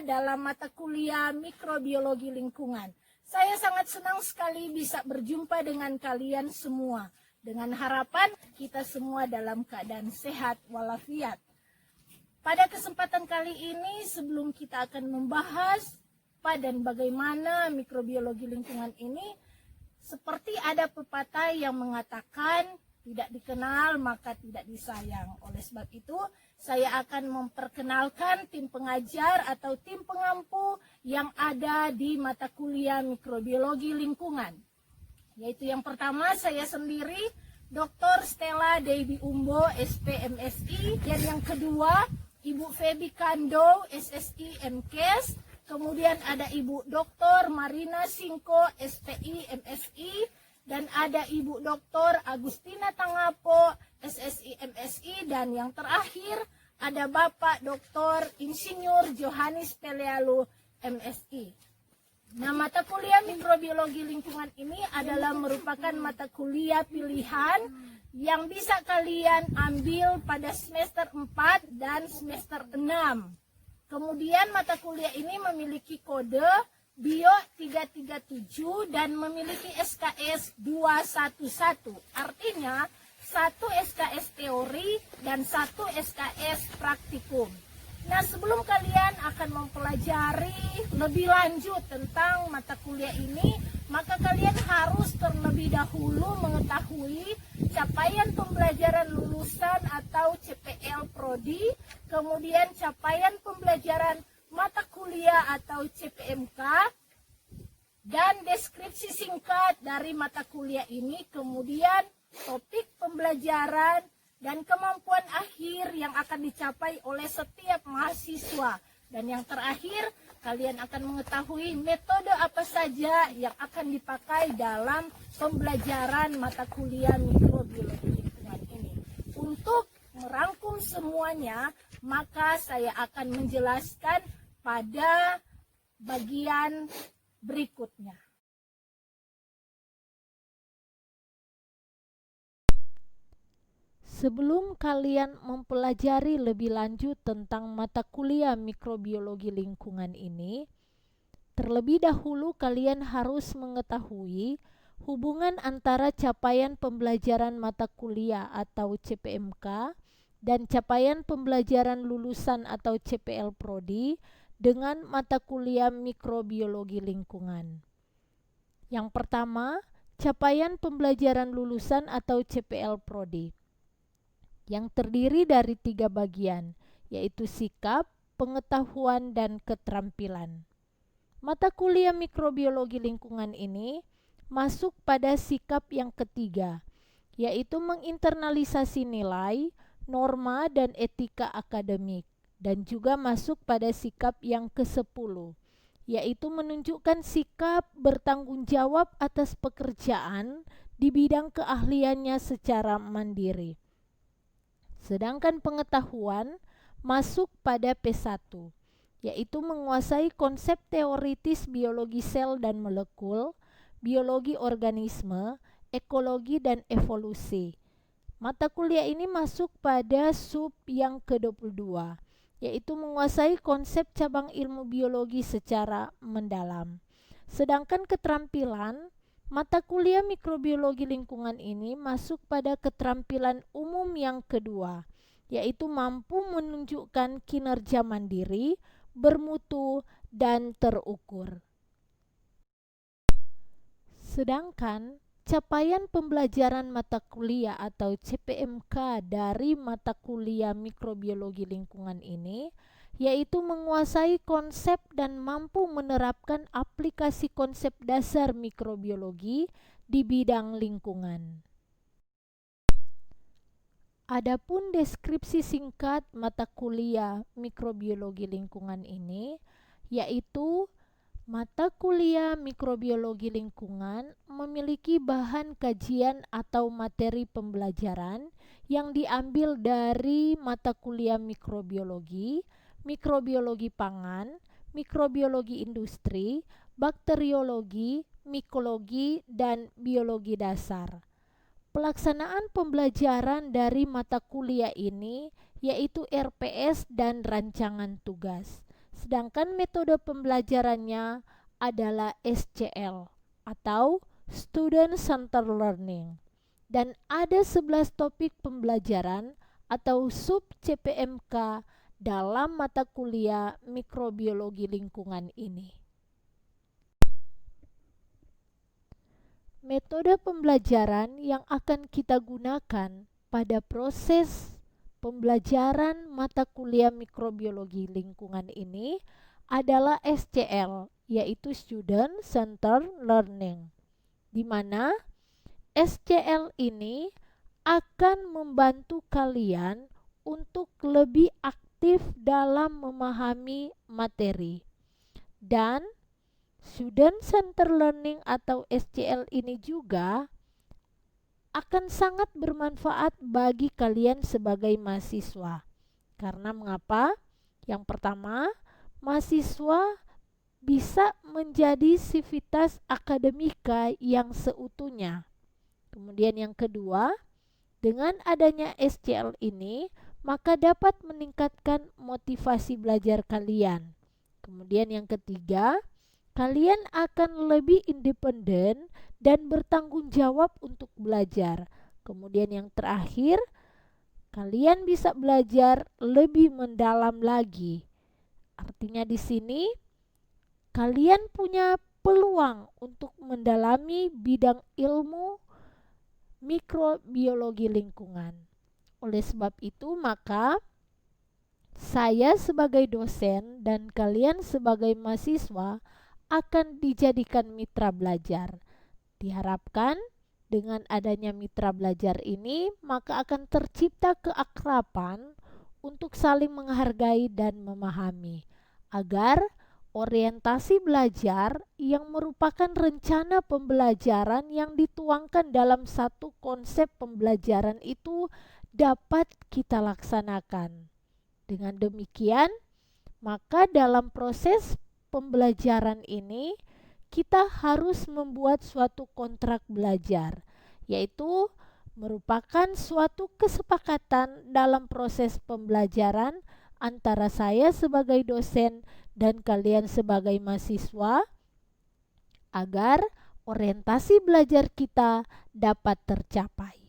dalam mata kuliah mikrobiologi lingkungan. Saya sangat senang sekali bisa berjumpa dengan kalian semua. Dengan harapan kita semua dalam keadaan sehat walafiat. Pada kesempatan kali ini, sebelum kita akan membahas dan bagaimana mikrobiologi lingkungan ini, seperti ada pepatah yang mengatakan tidak dikenal maka tidak disayang. Oleh sebab itu, saya akan memperkenalkan tim pengajar atau tim pengampu yang ada di mata kuliah mikrobiologi lingkungan. Yaitu yang pertama, saya sendiri, Dr. Stella Dewi Umbo, SPMSI. Dan yang kedua, Ibu Feby Kando, SSI MKes. Kemudian ada Ibu Dr. Marina Singko, SPI MSI. Dan ada Ibu Dr. Agustina Tangapo, SSI MSI. Dan yang terakhir ada Bapak Dr. Insinyur Johannes Pelealu, MSI. Nah, mata kuliah mikrobiologi lingkungan ini adalah merupakan mata kuliah pilihan yang bisa kalian ambil pada semester 4 dan semester 6. Kemudian mata kuliah ini memiliki kode Bio 337 dan memiliki SKS 211. Artinya, 1 SKS teori dan 1 SKS praktikum. Nah, sebelum kalian akan mempelajari lebih lanjut tentang mata kuliah ini, maka kalian harus terlebih dahulu mengetahui capaian pembelajaran lulusan atau CPL Prodi, kemudian capaian pembelajaran mata kuliah atau CPMK, dan deskripsi singkat dari mata kuliah ini, kemudian topik pembelajaran, dan kemampuan akhir yang akan dicapai oleh setiap mahasiswa. Dan yang terakhir, kalian akan mengetahui metode apa saja yang akan dipakai dalam pembelajaran mata kuliah mikrobiologi lingkungan ini. Untuk merangkum semuanya, maka saya akan menjelaskan pada bagian berikutnya. Sebelum kalian mempelajari lebih lanjut tentang mata kuliah mikrobiologi lingkungan ini, terlebih dahulu kalian harus mengetahui hubungan antara capaian pembelajaran mata kuliah atau CPMK dan capaian pembelajaran lulusan atau CPL Prodi dengan mata kuliah mikrobiologi lingkungan. Yang pertama, capaian pembelajaran lulusan atau CPL Prodi, yang terdiri dari 3 bagian, yaitu sikap, pengetahuan, dan keterampilan. Mata kuliah mikrobiologi lingkungan ini masuk pada sikap yang ketiga, yaitu menginternalisasi nilai, norma, dan etika akademik, dan juga masuk pada sikap yang ke-10, yaitu menunjukkan sikap bertanggung jawab atas pekerjaan di bidang keahliannya secara mandiri. Sedangkan pengetahuan masuk pada P1, yaitu menguasai konsep teoritis biologi sel dan molekul, biologi organisme, ekologi, dan evolusi. Mata kuliah ini masuk pada sub yang ke-22, yaitu menguasai konsep cabang ilmu biologi secara mendalam. Sedangkan keterampilan mata kuliah mikrobiologi lingkungan ini masuk pada keterampilan umum yang kedua, yaitu mampu menunjukkan kinerja mandiri, bermutu, dan terukur. Sedangkan capaian pembelajaran mata kuliah atau CPMK dari mata kuliah mikrobiologi lingkungan ini yaitu menguasai konsep dan mampu menerapkan aplikasi konsep dasar mikrobiologi di bidang lingkungan. Adapun deskripsi singkat mata kuliah mikrobiologi lingkungan ini yaitu mata kuliah mikrobiologi lingkungan memiliki bahan kajian atau materi pembelajaran yang diambil dari mata kuliah mikrobiologi, mikrobiologi pangan, mikrobiologi industri, bakteriologi, mikologi, dan biologi dasar. Pelaksanaan pembelajaran dari mata kuliah ini yaitu RPS dan rancangan tugas. Sedangkan metode pembelajarannya adalah SCL atau Student Centered Learning. Dan ada 11 topik pembelajaran atau sub CPMK dalam mata kuliah mikrobiologi lingkungan ini. Metode pembelajaran yang akan kita gunakan pada proses pembelajaran mata kuliah mikrobiologi lingkungan ini adalah SCL, yaitu Student Centered Learning, di mana SCL ini akan membantu kalian untuk lebih aktif dalam memahami materi. Dan Student Centered Learning atau SCL ini juga akan sangat bermanfaat bagi kalian sebagai mahasiswa. Karena mengapa? Yang pertama, mahasiswa bisa menjadi sivitas akademika yang seutuhnya. Kemudian yang kedua, dengan adanya SCL ini, maka dapat meningkatkan motivasi belajar kalian. Kemudian yang ketiga, kalian akan lebih independen dan bertanggung jawab untuk belajar. Kemudian yang terakhir, kalian bisa belajar lebih mendalam lagi. Artinya di sini kalian punya peluang untuk mendalami bidang ilmu mikrobiologi lingkungan. Oleh sebab itu, maka saya sebagai dosen dan kalian sebagai mahasiswa akan dijadikan mitra belajar. Diharapkan dengan adanya mitra belajar ini, maka akan tercipta keakraban untuk saling menghargai dan memahami, agar orientasi belajar yang merupakan rencana pembelajaran yang dituangkan dalam satu konsep pembelajaran itu dapat kita laksanakan. Dengan demikian, maka dalam proses pembelajaran ini kita harus membuat suatu kontrak belajar, yaitu merupakan suatu kesepakatan dalam proses pembelajaran antara saya sebagai dosen dan kalian sebagai mahasiswa agar orientasi belajar kita dapat tercapai.